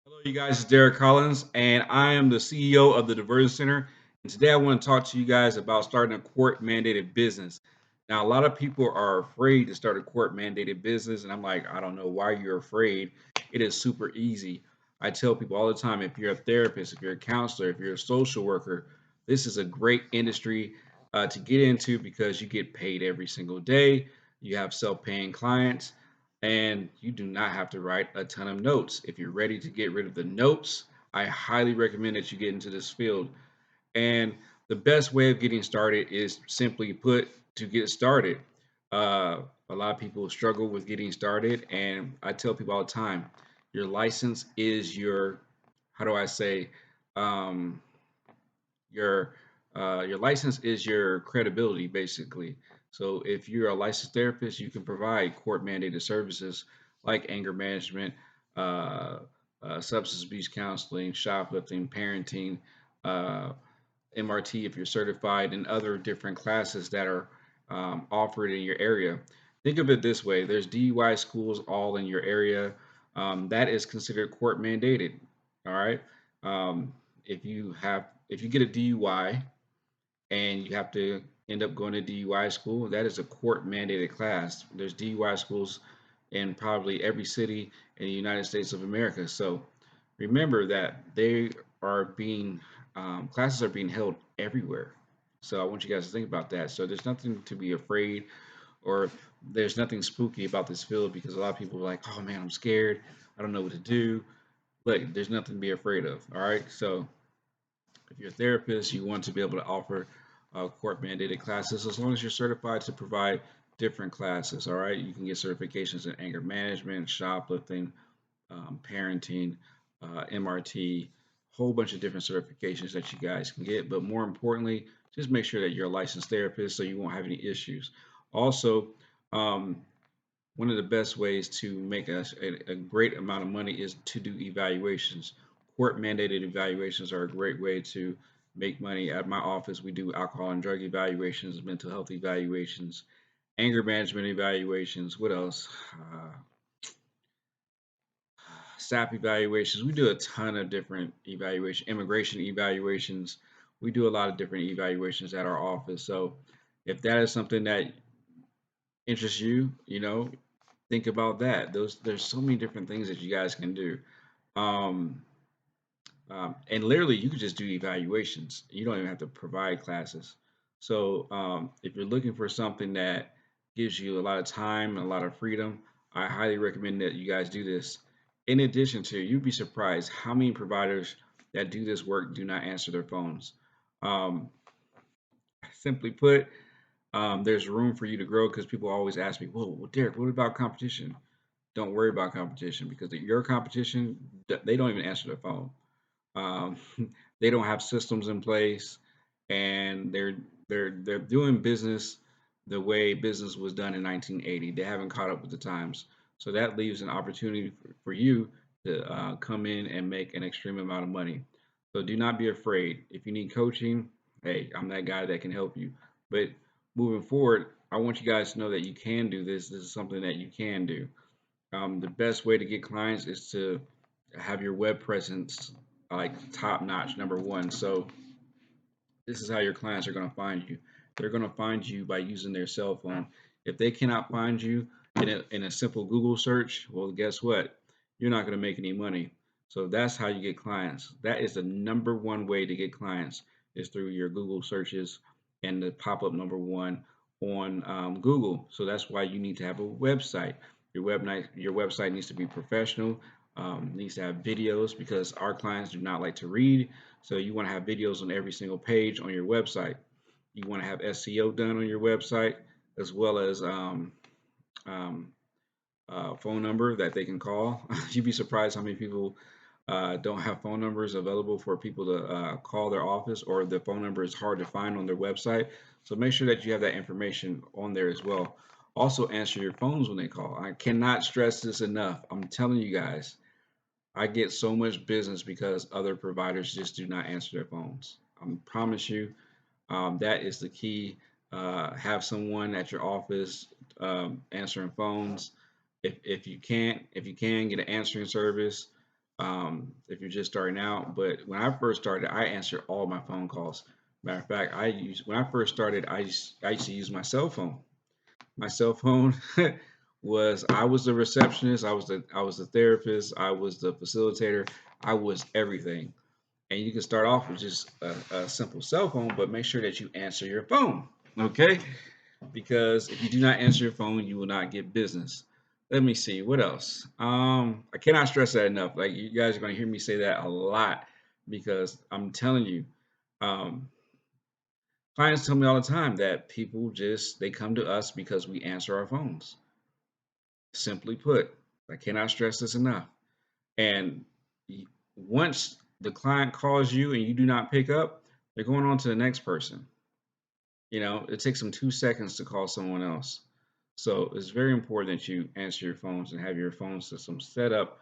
Hello, you guys. It's Derek Collins, and I am the CEO of the Diversion Center. And today I want to talk to you guys about starting a court mandated business. Now, a lot of people are afraid to start a court mandated business, and I'm like, I don't know why you're afraid. It is super easy. I tell people all the time if you're a therapist, if you're a counselor, if you're a social worker, this is a great industry to get into because you get paid every single day. You have self paying clients and you do not have to write a ton of notes. If you're ready to get rid of the notes, I highly recommend that you get into this field. And the best way of getting started is simply put to get started. A lot of people struggle with getting started, and I tell people all the time, your license is your, how do I say, um, your your license is your credibility, basically. So if you're a licensed therapist, you can provide court mandated services like anger management, uh, substance abuse counseling, shoplifting, parenting, uh, MRT if you're certified, and other different classes that are offered in your area. Think of it this way: there's DUI schools all in your area. That is considered court mandated. All right. Um, if you get a DUI and you have to end up going to DUI school, that is a court mandated class. There's DUI schools in probably every city in the United States of America. So remember that they are being classes are being held everywhere. So I want you guys to think about that. So there's nothing to be afraid or there's nothing spooky about this field because a lot of people are like, oh man, I'm scared. I don't know what to do. Look, there's nothing to be afraid of. All right. So if you're a therapist, you want to be able to offer court mandated classes as long as you're certified to provide different classes. All right. You can get certifications in anger management, shoplifting, parenting, MRT, whole bunch of different certifications that you guys can get. But more importantly, just make sure that you're a licensed therapist so you won't have any issues. Also, um, one of the best ways to make a great amount of money is to do evaluations. Court mandated evaluations are a great way to make money. At my office, we do alcohol and drug evaluations, mental health evaluations, anger management evaluations. What else? SAP evaluations. We do a ton of different evaluation, immigration evaluations. We do a lot of different evaluations at our office. So if that is something that interests you, think about that. There's so many different things that you guys can do. Um, and literally, you can just do evaluations. You don't even have to provide classes. So if you're looking for something that gives you a lot of time and a lot of freedom, I highly recommend that you guys do this. In addition to, you'd be surprised how many providers that do this work do not answer their phones. Um, Simply put, there's room for you to grow because people always ask me, well, Derek, what about competition? Don't worry about competition because your competition, they don't even answer their phone. Um, they don't have systems in place, and they're doing business the way business was done in 1980. They haven't caught up with the times, so that leaves an opportunity for you to come in and make an extreme amount of money. So do not be afraid. If you need coaching, hey, I'm that guy that can help you. But moving forward, I want you guys to know that you can do this. This is something that you can do. The best way to get clients is to have your web presence like top notch, number one. So this is how your clients are going to find you. They're going to find you by using their cell phone. If they cannot find you in a simple Google search, well, guess what? You're not going to make any money. So that's how you get clients. That is the number one way to get clients is through your Google searches and the pop up number one on Google. So that's why you need to have a website. Your website needs to be professional. Needs to have videos because our clients do not like to read. So you want to have videos on every single page on your website. You want to have SEO done on your website as well as um, phone number that they can call. You'd be surprised how many people don't have phone numbers available for people to call their office, or the phone number is hard to find on their website. So make sure that you have that information on there as well. Also, answer your phones when they call. I cannot stress this enough. I'm telling you guys, I get so much business because other providers just do not answer their phones. I promise you, that is the key. Have someone at your office answering phones. If you can't, if you can get an answering service, if you're just starting out. But when I first started, I answered all my phone calls. Matter of fact, when I first started, I used to use my cell phone. My cell phone I was the receptionist, I was the therapist, I was the facilitator, I was everything. And you can start off with just a simple cell phone, but make sure that you answer your phone, okay? Because if you do not answer your phone, you will not get business. Let me see what else. I cannot stress that enough. Like, you guys are going to hear me say that a lot because I'm telling you, um, clients tell me all the time that people just they come to us because we answer our phones. Simply put, I cannot stress this enough. And once the client calls you and you do not pick up, they're going on to the next person. You know, it takes them 2 seconds to call someone else. So it's very important that you answer your phones and have your phone system set up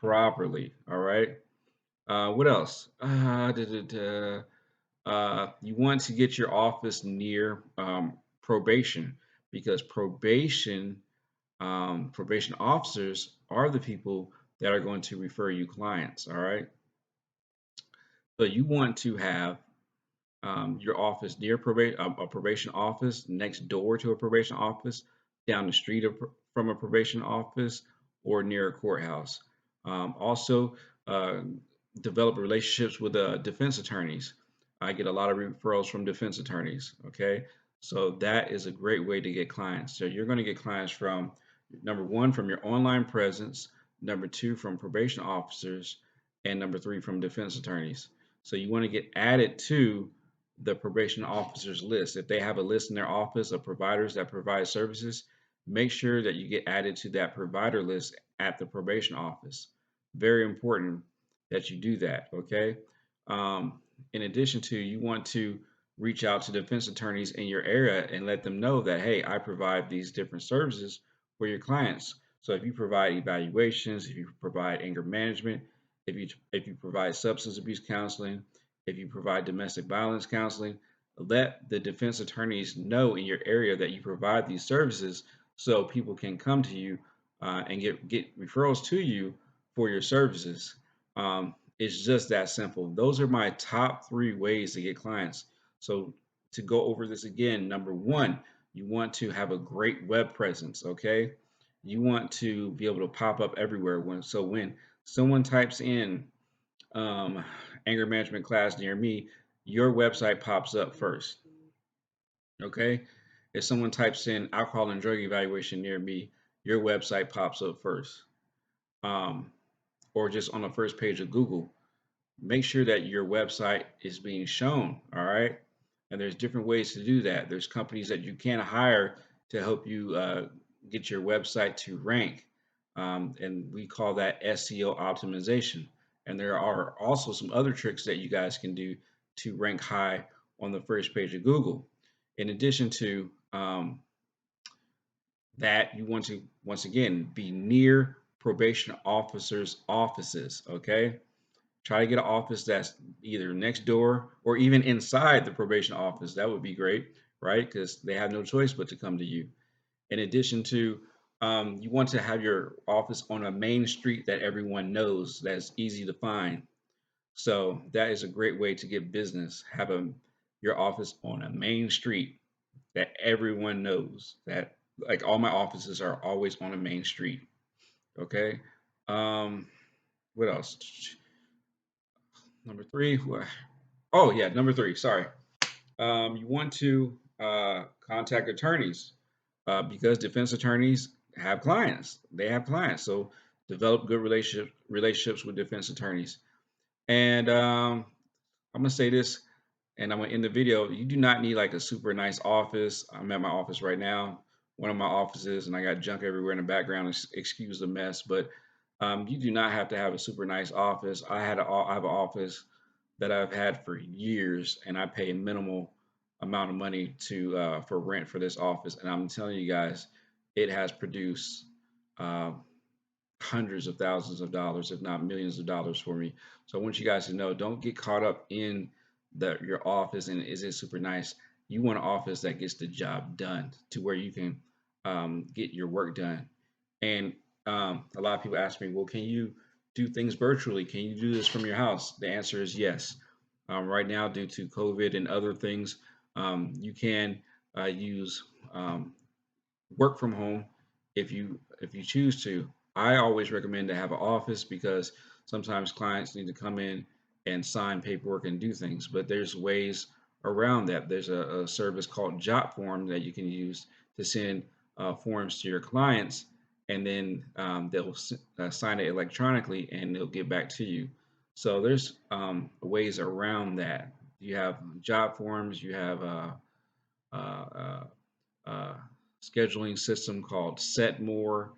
properly. All right. What else? You want to get your office near probation because probation officers are the people that are going to refer you clients. All right. So you want to have your office near a probation office, next door to a probation office, down the street from a probation office, or near a courthouse. Also, uh, develop relationships with defense attorneys. I get a lot of referrals from defense attorneys. Okay, so that is a great way to get clients. So you're going to get clients from number one, from your online presence, number two, from probation officers, and number three, from defense attorneys. So you want to get added to the probation officers list. If they have a list in their office of providers that provide services, make sure that you get added to that provider list at the probation office. Very important that you do that, okay? Um, in addition to, you want to reach out to defense attorneys in your area and let them know that, hey, I provide these different services for your clients. So if you provide evaluations, if you provide anger management, if you provide substance abuse counseling, if you provide domestic violence counseling, let the defense attorneys know in your area that you provide these services so people can come to you and get referrals to you for your services. It's just that simple. Those are my top three ways to get clients. So to go over this again, number one, you want to have a great web presence, okay? You want to be able to pop up everywhere. When someone types in um, anger management class near me, your website pops up first. Okay. If someone types in alcohol and drug evaluation near me, your website pops up first. Um, or just on the first page of Google. Make sure that your website is being shown. All right. And there's different ways to do that. There's companies that you can hire to help you get your website to rank. And we call that SEO optimization. And there are also some other tricks that you guys can do to rank high on the first page of Google. In addition to that, you want to, once again, be near probation officers' offices. Okay. Try to get an office that's either next door or even inside the probation office. That would be great, right? Because they have no choice but to come to you. In addition to, you want to have your office on a main street that everyone knows, that's easy to find. So that is a great way to get business. Have your office on a main street that everyone knows. That, like, all my offices are always on a main street. Okay. Um, what else? Number three. Oh yeah, number three. Sorry. You want to contact attorneys because defense attorneys have clients. They have clients, so develop good relationships with defense attorneys. And I'm gonna say this, and I'm gonna end the video. You do not need like a super nice office. I'm at my office right now, one of my offices, and I got junk everywhere in the background. Excuse the mess, but you do not have to have a super nice office. I have an office that I've had for years, and I pay a minimal amount of money to for rent for this office. And I'm telling you guys, it has produced uh, hundreds of thousands of dollars, if not millions of dollars for me. So I want you guys to know, don't get caught up in your office and is it super nice. You want an office that gets the job done to where you can get your work done. And a lot of people ask me, well, can you do things virtually? Can you do this from your house? The answer is yes. Right now, due to COVID and other things, you can use work from home if you choose to. I always recommend to have an office because sometimes clients need to come in and sign paperwork and do things, but there's ways around that. There's a service called Jot Form that you can use to send forms to your clients, and then they'll sign it electronically and they'll get back to you. So there's ways around that. You have job forms, you have uh, uh, uh, scheduling system called Setmore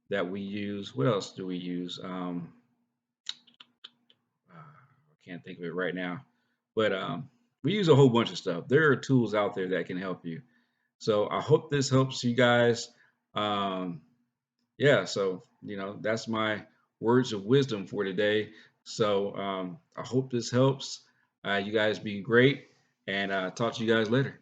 that we use. What else do we use? I can't think of it right now, but we use a whole bunch of stuff. There are tools out there that can help you. So I hope this helps you guys. Um, yeah, so that's my words of wisdom for today. So I hope this helps. You guys be great, and talk to you guys later.